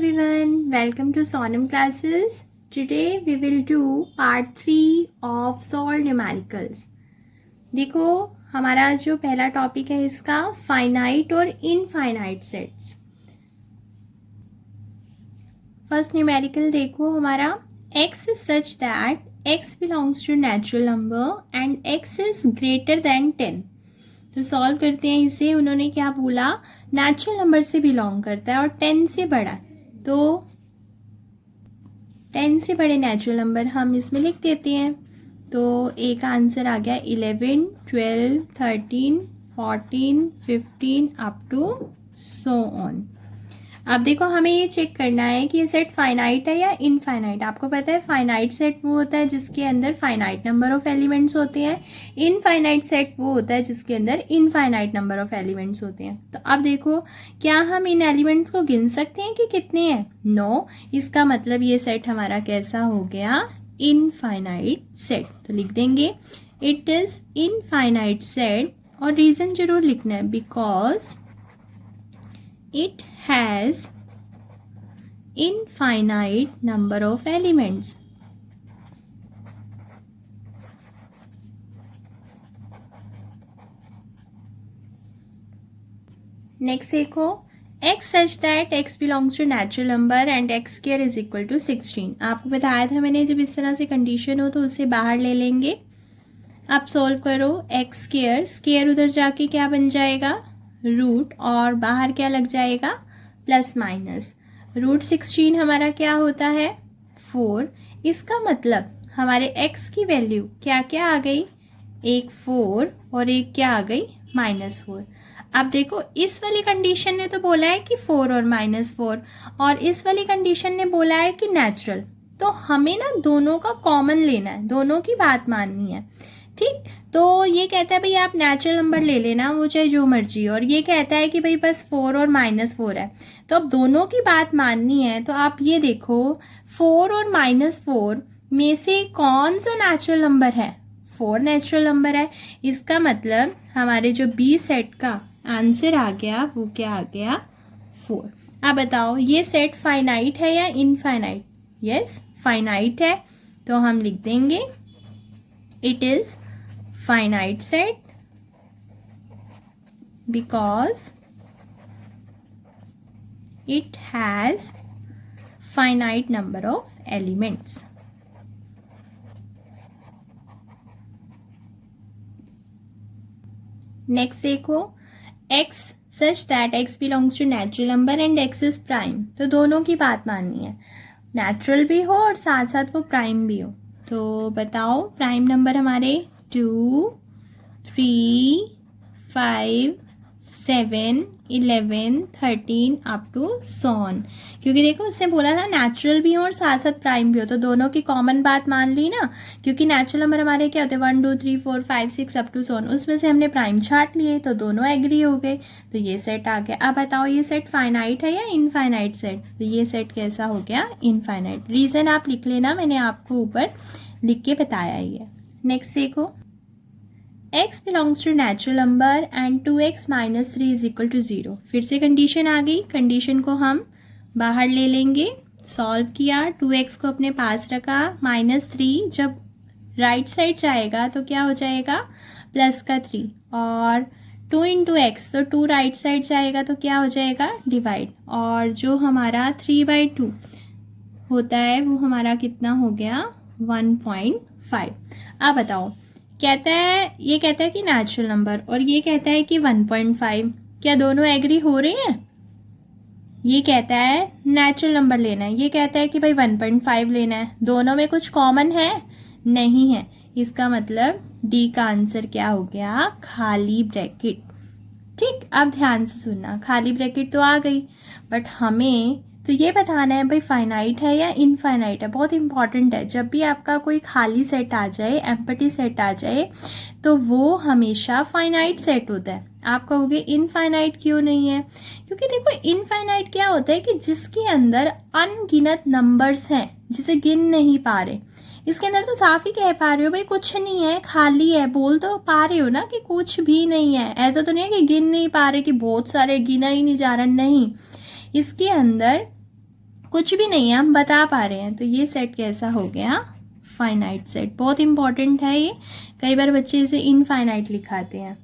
everyone, welcome to Sonam classes. Today we will do part 3 of solved numericals. देखो हमारा जो पहला topic है इसका फाइनाइट और इनफाइनाइट सेट्स. फर्स्ट न्यूमेरिकल देखो हमारा x is such that x belongs to natural number and x is greater than 10. तो सॉल्व करते हैं इसे. उन्होंने क्या बोला, नेचुरल नंबर से बिलोंग करता है और 10 से बड़ा. तो 10 से बड़े नेचुरल नंबर हम इसमें लिख देते हैं. तो ए का आंसर आ गया 11, 12, 13, 14, 15 अप टू सो ऑन. अब देखो हमें ये चेक करना है कि ये सेट फाइनाइट है या इनफाइनाइट. आपको पता है फाइनाइट सेट वो होता है जिसके अंदर फाइनाइट नंबर ऑफ एलिमेंट्स होते हैं. इनफाइनाइट सेट वो होता है जिसके अंदर इनफाइनाइट नंबर ऑफ एलिमेंट्स होते हैं. तो अब देखो क्या हम इन एलिमेंट्स को गिन सकते हैं कि कितने हैं? नो. इसका मतलब ये सेट हमारा कैसा हो गया? Infinite set. तो लिख देंगे इट इज इनफाइनाइट सेट और रीजन जरूर लिखना है, because it has infinite number of elements. Next देखो x such that x belongs to natural number and x square is equal to 16. आपको बताया था मैंने, जब इस तरह से कंडीशन हो तो उसे बाहर ले लेंगे. अब सॉल्व करो. x स्क्वायर, स्क्वायर उधर जाके क्या बन जाएगा? रूट, और बाहर क्या लग जाएगा? Plus minus. रूट 16 हमारा क्या होता है? 4. इसका मतलब हमारे x की वैल्यू क्या क्या आ गई? एक 4 और एक क्या आ गई? -4. अब देखो इस वाली कंडीशन ने तो बोला है कि 4 और -4, और इस वाली कंडीशन ने बोला है कि नेचुरल. तो हमें ना दोनों का कॉमन लेना है, दोनों की बात माननी है. ठीक. तो ये कहता है भाई आप नेचुरल नंबर ले लेना, वो चाहे जो मर्जी, और ये कहता है कि भाई बस 4 और -4 है. तो अब दोनों की बात माननी है. तो आप ये देखो 4 और -4 में से कौन सा नेचुरल नंबर है? 4 नेचुरल नंबर है. इसका मतलब हमारे जो बी सेट का आंसर आ गया वो क्या आ गया? 4. अब बताओ ये सेट फाइनाइट है या इनफाइनाइट? यस, फाइनाइट है. तो हम लिख देंगे it is finite set because it has finite number of elements. Next देखो x such that x belongs to natural number and x is prime. तो दोनों की बात माननी है, नेचुरल भी हो और साथ साथ वो प्राइम भी हो. तो बताओ प्राइम नंबर हमारे 2, 3, 5, 7, 11, 13 अप टू सॉन. क्योंकि देखो उसने बोला था नेचुरल भी हो और साथ साथ प्राइम भी हो, तो दोनों की कॉमन बात मान ली ना. क्योंकि नेचुरल नंबर हमारे क्या होते हैं? 1, 2, 3, 4, 5, 6 अप टू सॉन. उसमें से हमने प्राइम छाट लिए तो दोनों एग्री हो गए. तो ये सेट आ गया. अब बताओ ये सेट फाइनाइट है या इनफाइनाइट सेट? तो ये सेट कैसा हो गया? इनफाइनाइट. रीजन आप लिख लेना, मैंने आपको ऊपर लिख के बताया ही है. नेक्स्ट देखो x belongs to natural number and 2x minus 3 is equal to 0. फिर से कंडीशन आ गई. कंडीशन को हम बाहर ले लेंगे. सॉल्व किया, 2x को अपने पास रखा, -3 जब राइट साइड जाएगा तो क्या हो जाएगा? प्लस का 3, और 2 इंटू एक्स तो 2 राइट साइड जाएगा तो क्या हो जाएगा? डिवाइड. और जो हमारा 3/2 होता है वो हमारा कितना हो गया? 1.5. अब बताओ कहता है, ये कहता है कि नेचुरल नंबर और ये कहता है कि 1.5. क्या दोनों एग्री हो रहे हैं? ये कहता है नेचुरल नंबर लेना है, ये कहता है कि भाई 1.5 लेना है. दोनों में कुछ कॉमन है? नहीं है. इसका मतलब डी का आंसर क्या हो गया? खाली ब्रैकेट. ठीक. अब ध्यान से सुनना, खाली ब्रैकेट तो आ गई, बट हमें तो ये बताना है भाई फाइनाइट है या इनफाइनाइट है. बहुत इंपॉर्टेंट है. जब भी आपका कोई खाली सेट आ जाए, एम्प्टी सेट आ जाए, तो वो हमेशा फाइनाइट सेट होता है. आप कहोगे इनफाइनाइट क्यों नहीं है? क्योंकि देखो इनफाइनाइट क्या होता है कि जिसके अंदर अनगिनत नंबर्स हैं जिसे गिन नहीं पा रहे. इसके अंदर तो साफ ही कह पा रहे हो भाई कुछ नहीं है, खाली है. बोल तो पा रहे हो ना कि कुछ भी नहीं है. ऐसा तो नहीं है कि गिन नहीं पा रहे कि बहुत सारे गिना ही नहीं जा रहा. नहीं, इसके अंदर कुछ भी नहीं है, हम बता पा रहे हैं। तो ये सेट कैसा हो गया? Finite set. बहुत इंपॉर्टेंट है ये, कई बार बच्चे इसे इनफाइनाइट लिखाते हैं।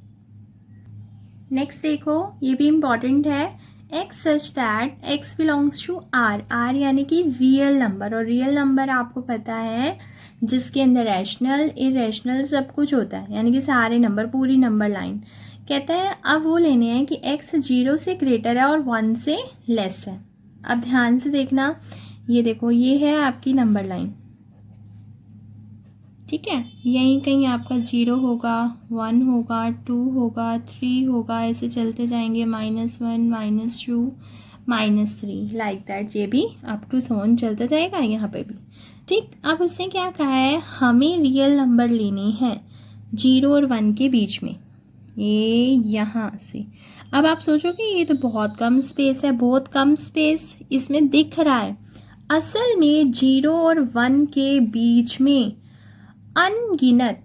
नेक्स्ट देखो, ये भी इम्पॉर्टेंट है। X such that x belongs to R. R यानी कि रियल नंबर, और रियल नंबर आपको पता है जिसके अंदर रैशनल इरेशनल सब कुछ होता है, यानी कि सारे नंबर, पूरी नंबर लाइन। कहता है अब वो लेने हैं कि एक्स 0 से ग्रेटर है और 1 से लेस है। अब ध्यान से देखना, ये देखो ये है आपकी नंबर लाइन, ठीक है। यहीं कहीं आपका 0 होगा, 1 होगा, 2 होगा, 3 होगा, ऐसे चलते जाएंगे, -1 -2 -3 लाइक दैट। ये भी अप टू सोन चलता जाएगा यहाँ पे भी, ठीक। अब उसने क्या कहा है, हमें रियल नंबर लेने हैं 0 और 1 के बीच में, ये यहाँ से। अब आप सोचोगे ये तो बहुत कम स्पेस है, बहुत कम स्पेस इसमें दिख रहा है। असल में 0 और 1 के बीच में अनगिनत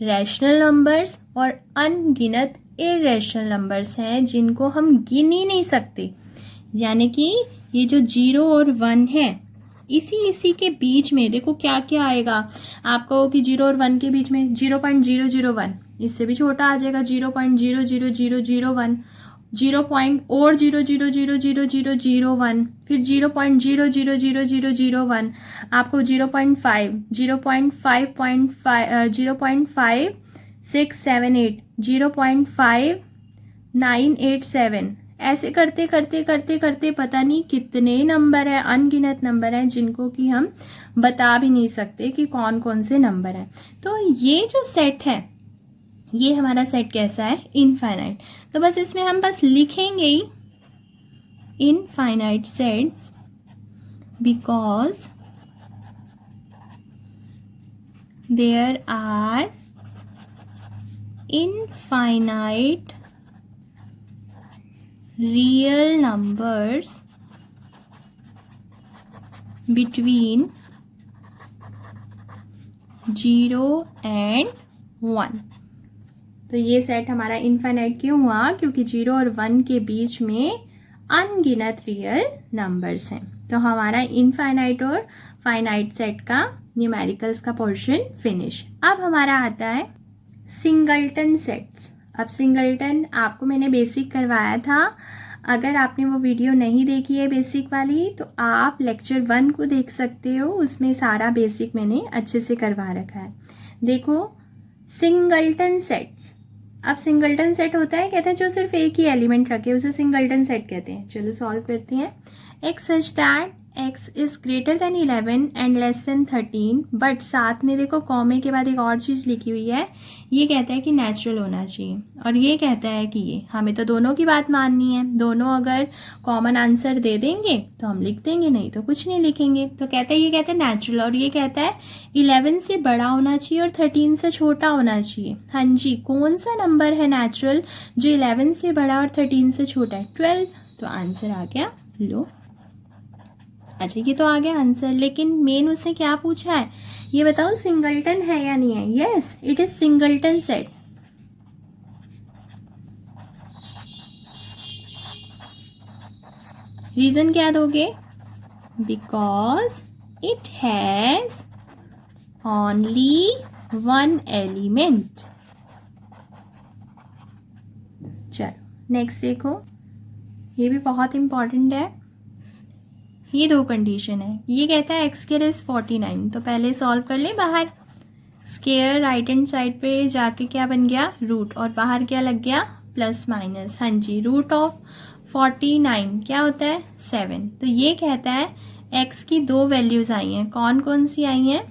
रैशनल नंबर्स और अनगिनत इरेशनल नंबर्स हैं जिनको हम गिन ही नहीं सकते। यानी कि ये जो 0 और 1 है, इसी के बीच में देखो क्या क्या आएगा। आप कहो कि 0 और 1 के बीच में 0.001, इससे भी छोटा आ जाएगा 0.00001, 0.0000001, फिर 0.0000001, आपको 0.5, 0.5, 0.5678, 0.5987, ऐसे करते करते करते करते पता नहीं कितने नंबर है, अनगिनत नंबर हैं जिनको कि हम बता भी नहीं सकते कि कौन कौन से नंबर हैं। तो ये जो सेट है, ये हमारा सेट कैसा है? इनफाइनाइट। तो बस इसमें हम बस लिखेंगे ही infinite set because there are infinite real numbers between 0 and 1। तो ये सेट हमारा इनफाइनाइट क्यों हुआ? क्योंकि 0 और 1 के बीच में अनगिनत रियल नंबर्स हैं। तो हमारा इनफाइनाइट और फाइनाइट सेट का न्यूमेरिकल्स का पोर्शन फिनिश। अब हमारा आता है सिंगल्टन सेट्स। अब सिंगल्टन आपको मैंने बेसिक करवाया था, अगर आपने वो वीडियो नहीं देखी है बेसिक वाली तो आप लेक्चर 1 को देख सकते हो, उसमें सारा बेसिक मैंने अच्छे से करवा रखा है। देखो सिंगल्टन सेट्स। अब सिंगल्टन सेट होता है, कहते हैं जो सिर्फ एक ही एलिमेंट रखे उसे सिंगल्टन सेट कहते हैं। चलो सॉल्व करते हैं। X such that X is greater then 11 and less then 13, but साथ में देखो कॉमे के बाद एक और चीज़ लिखी हुई है, ये कहता है कि नेचुरल होना चाहिए, और ये कहता है कि ये हमें तो दोनों की बात माननी है। दोनों अगर कॉमन आंसर दे देंगे तो हम लिख देंगे, नहीं तो कुछ नहीं लिखेंगे। तो कहता है, ये कहता है नेचुरल, और ये कहता है 11 से बड़ा होना चाहिए और 13 से छोटा होना चाहिए। हाँ जी, कौन सा नंबर है नेचुरल जो 11 से बड़ा और 13 से छोटा है? 12। तो आंसर आ गया लो। अच्छा ये तो आ गया आंसर, लेकिन मेन उससे क्या पूछा है ये बताओ, सिंगल्टन है या नहीं है? Yes, it is singleton set. Reason क्या दोगे? Because it has only one element. चलो नेक्स्ट देखो, ये भी बहुत इंपॉर्टेंट है। ये दो कंडीशन है, ये कहता है एक्स स्क्वायर इज 49, तो पहले सॉल्व कर ले बाहर। स्क्वायर राइट हैंड साइड पे जाके क्या बन गया? रूट, और बाहर क्या लग गया? Plus minus. हाँ जी, रूट ऑफ 49 क्या होता है? 7। तो ये कहता है एक्स की दो वैल्यूज आई हैं, कौन कौन सी आई हैं?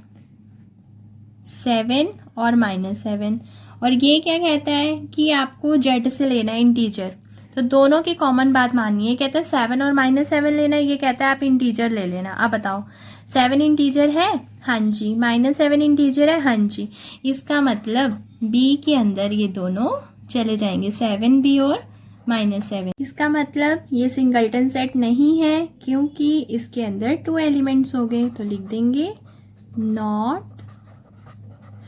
7 और -7। और ये क्या कहता है कि आपको जेड से लेना है इंटीजर, तो दोनों की कॉमन बात मानिए। कहता है 7 और -7 लेना है, ये कहता है आप इंटीजर ले लेना। अब बताओ 7 इंटीजर है? हाँ जी। -7 इंटीजर है? हाँ जी। इसका मतलब बी के अंदर ये दोनों चले जाएंगे, 7b और -7। इसका मतलब ये सिंगल्टन सेट नहीं है, क्योंकि इसके अंदर 2 एलिमेंट्स हो गए। तो लिख देंगे नॉट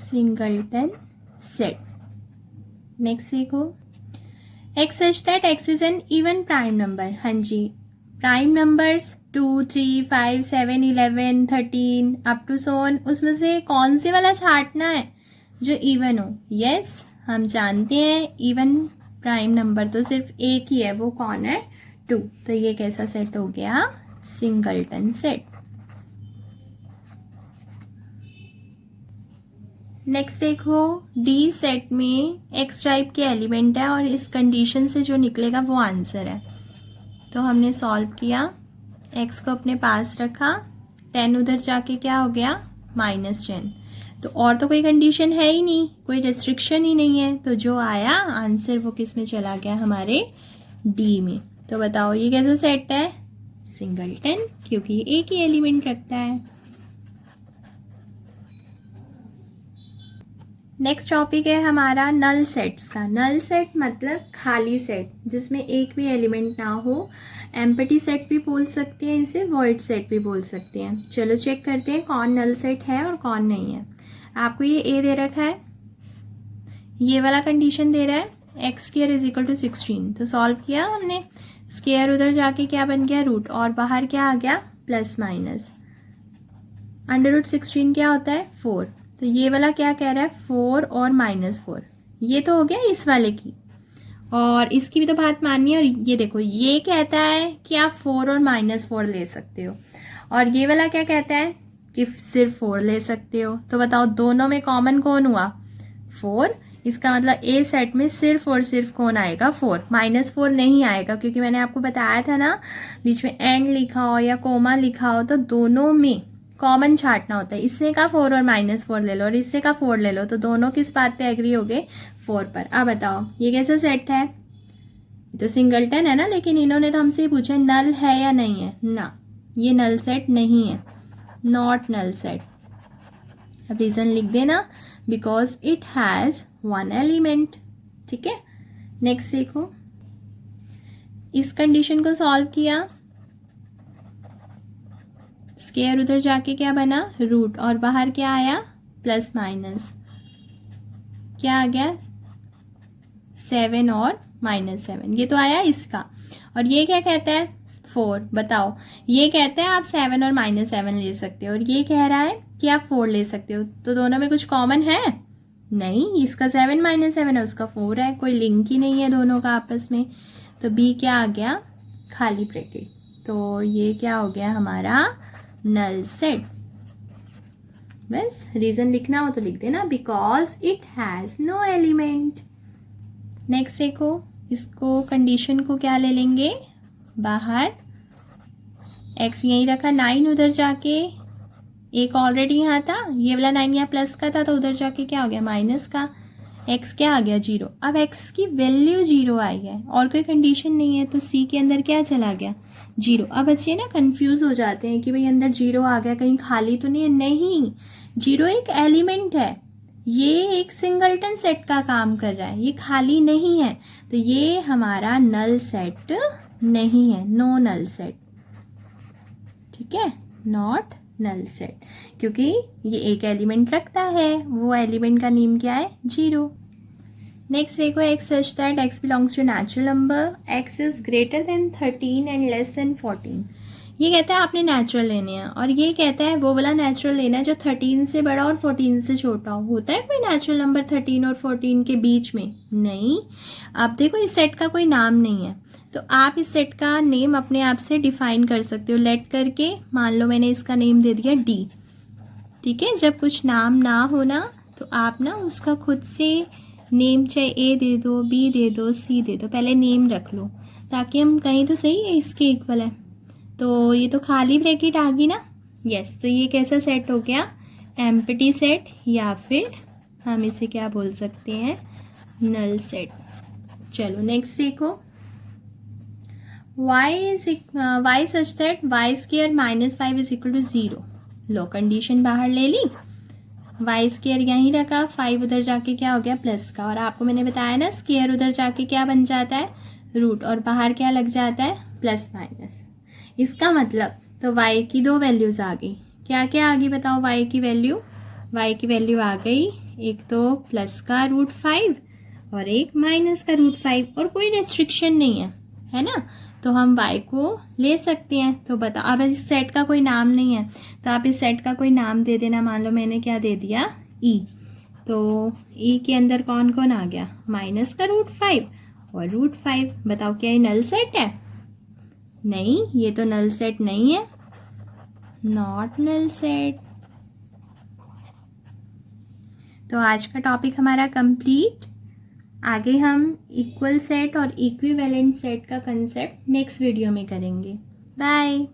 सिंगल्टन सेट। नेक्स्ट देखो, x such that X is an even prime number. हाँ जी, prime numbers 2, 3, 5, 7, 11, 13 up to so on, उसमें से कौन से वाला छांटना है जो इवन हो। यस, हम जानते हैं इवन प्राइम नंबर तो सिर्फ एक ही है, वो कौन है, 2। तो ये कैसा सेट हो गया, सिंगलटन सेट। नेक्स्ट देखो, डी सेट में एक्स टाइप के एलिमेंट है और इस कंडीशन से जो निकलेगा वो आंसर है। तो हमने सॉल्व किया, एक्स को अपने पास रखा, 10 उधर जाके क्या हो गया, -10। तो और तो कोई कंडीशन है ही नहीं, कोई रिस्ट्रिक्शन ही नहीं है, तो जो आया आंसर वो किस में चला गया, हमारे डी में। तो बताओ ये कैसा सेट है, सिंगलटन, क्योंकि एक ही एलिमेंट रखता है। नेक्स्ट टॉपिक है हमारा नल सेट्स का। नल सेट मतलब खाली सेट जिसमें एक भी एलिमेंट ना हो। एम्प्टी सेट भी बोल सकते हैं इसे, वॉइड सेट भी बोल सकते हैं। चलो चेक करते हैं कौन नल सेट है और कौन नहीं है। आपको ये ए दे रखा है, ये वाला कंडीशन दे रहा है x square is equal to 16। तो सॉल्व किया हमने, स्क्वायर उधर जाके क्या बन गया, रूट, और बाहर क्या आ गया, प्लस माइनस। √16 क्या होता है, 4। तो ये वाला क्या कह रहा है, 4 और -4। ये तो हो गया इस वाले की, और इसकी भी तो बात माननी है। और ये देखो, ये कहता है कि आप 4 और -4 ले सकते हो, और ये वाला क्या कहता है कि सिर्फ 4 ले सकते हो। तो बताओ दोनों में कॉमन कौन हुआ, 4। इसका मतलब ए सेट में सिर्फ और सिर्फ कौन आएगा, 4। -4 नहीं आएगा, क्योंकि मैंने आपको बताया था ना, बीच में एंड लिखा हो या कोमा लिखा हो तो दोनों में कॉमन छांटना होता है। इससे का 4 और -4 ले लो और इससे का 4 ले लो, तो दोनों किस बात पे एग्री हो गए, 4 पर। अब बताओ ये कैसा सेट है, तो सिंगलटन है ना, लेकिन इन्होंने तो हमसे पूछा नल है या नहीं है ना, ये नल सेट नहीं है, नॉट नल सेट। अब रीजन लिख देना, बिकॉज इट हैज 1 एलिमेंट। ठीक है, नेक्स्ट देखो, इस कंडीशन को सॉल्व किया, स्क्वायर उधर जाके क्या बना, रूट, और बाहर क्या आया, प्लस माइनस, क्या आ गया, 7 और -7, ये तो आया इसका। और ये क्या कहता है, 4। बताओ, ये कहता है आप 7 और -7 ले सकते हो, और ये कह रहा है कि आप 4 ले सकते हो। तो दोनों में कुछ कॉमन है नहीं, इसका 7 -7 है, उसका 4 है, कोई लिंक ही नहीं है दोनों का आपस में। तो बी क्या आ गया, खाली ब्रैकेट। तो ये क्या हो गया हमारा नल सेट। बस रीजन लिखना हो तो लिख देना, because it has no element. Next देखो, इसको कंडीशन को क्या ले लेंगे बाहर, एक्स यहीं रखा, 9 उधर जाके, एक ऑलरेडी यहाँ था, ये वाला 9 यहाँ प्लस का था, तो उधर जाके क्या हो गया, माइनस का, एक्स क्या आ गया, 0। अब एक्स की वैल्यू 0 आई है और कोई कंडीशन नहीं है, तो सी के अंदर क्या चला गया, 0। अब बच्चे ना कंफ्यूज हो जाते हैं कि भाई अंदर 0 आ गया, कहीं खाली तो नहीं है। नहीं, 0 एक एलिमेंट है, ये एक सिंगलटन सेट का काम कर रहा है, ये खाली नहीं है। तो ये हमारा नल सेट नहीं है, नो नल सेट। ठीक है, नॉट नल सेट, क्योंकि ये एक एलिमेंट रखता है, वो एलिमेंट का नेम क्या है, 0। नेक्स्ट देखो, x such that x belongs to natural number, x is greater than 13 and less than 14। ये कहता है आपने नेचुरल लेने हैं, और ये कहता है वो वाला नेचुरल लेना है जो 13 से बड़ा और 14 से छोटा हो। होता है कोई नेचुरल नंबर 13 और 14 के बीच में, नहीं। अब देखो इस सेट का कोई नाम नहीं है, तो आप इस सेट का नेम अपने आप से डिफाइन कर सकते हो लेट करके। मान लो मैंने इसका नेम दे दिया डी, ठीक है। जब कुछ नाम ना हो ना, तो आप ना उसका खुद से नेम, चाहे ए दे दो, बी दे दो, सी दे दो, पहले नेम रख लो ताकि हम कहीं तो सही है इसके इक्वल है। तो ये तो खाली ब्रैकेट आ गई ना, यस। तो ये कैसा सेट हो गया, एम्प्टी सेट, या फिर हम इसे क्या बोल सकते हैं, नल सेट। चलो नेक्स्ट देखो, y such that y square -5 is equal to 0। लो कंडीशन बाहर ले ली, y स्क्वायर यहीं रखा, 5 उधर जाके क्या हो गया, प्लस का, और आपको मैंने बताया ना स्क्वायर उधर जाके क्या बन जाता है, रूट, और बाहर क्या लग जाता है, प्लस माइनस। इसका मतलब तो y की 2 वैल्यूज आ गई। क्या क्या आ गई बताओ, y की वैल्यू, y की वैल्यू आ गई, एक तो प्लस का √5 और एक माइनस का √5, और कोई रेस्ट्रिक्शन नहीं है, है ना। तो हम y को ले सकते हैं। तो बताओ, अब इस सेट का कोई नाम नहीं है तो आप इस सेट का कोई नाम दे देना। मान लो मैंने क्या दे दिया, e, तो e के अंदर कौन कौन आ गया, माइनस का √5 और √5। बताओ क्या ये नल सेट है? नहीं, ये तो नल सेट नहीं है, नॉट नल सेट। तो आज का टॉपिक हमारा कंप्लीट। आगे हम इक्वल सेट और इक्विवेलेंट सेट का कंसेप्ट नेक्स्ट वीडियो में करेंगे। बाय।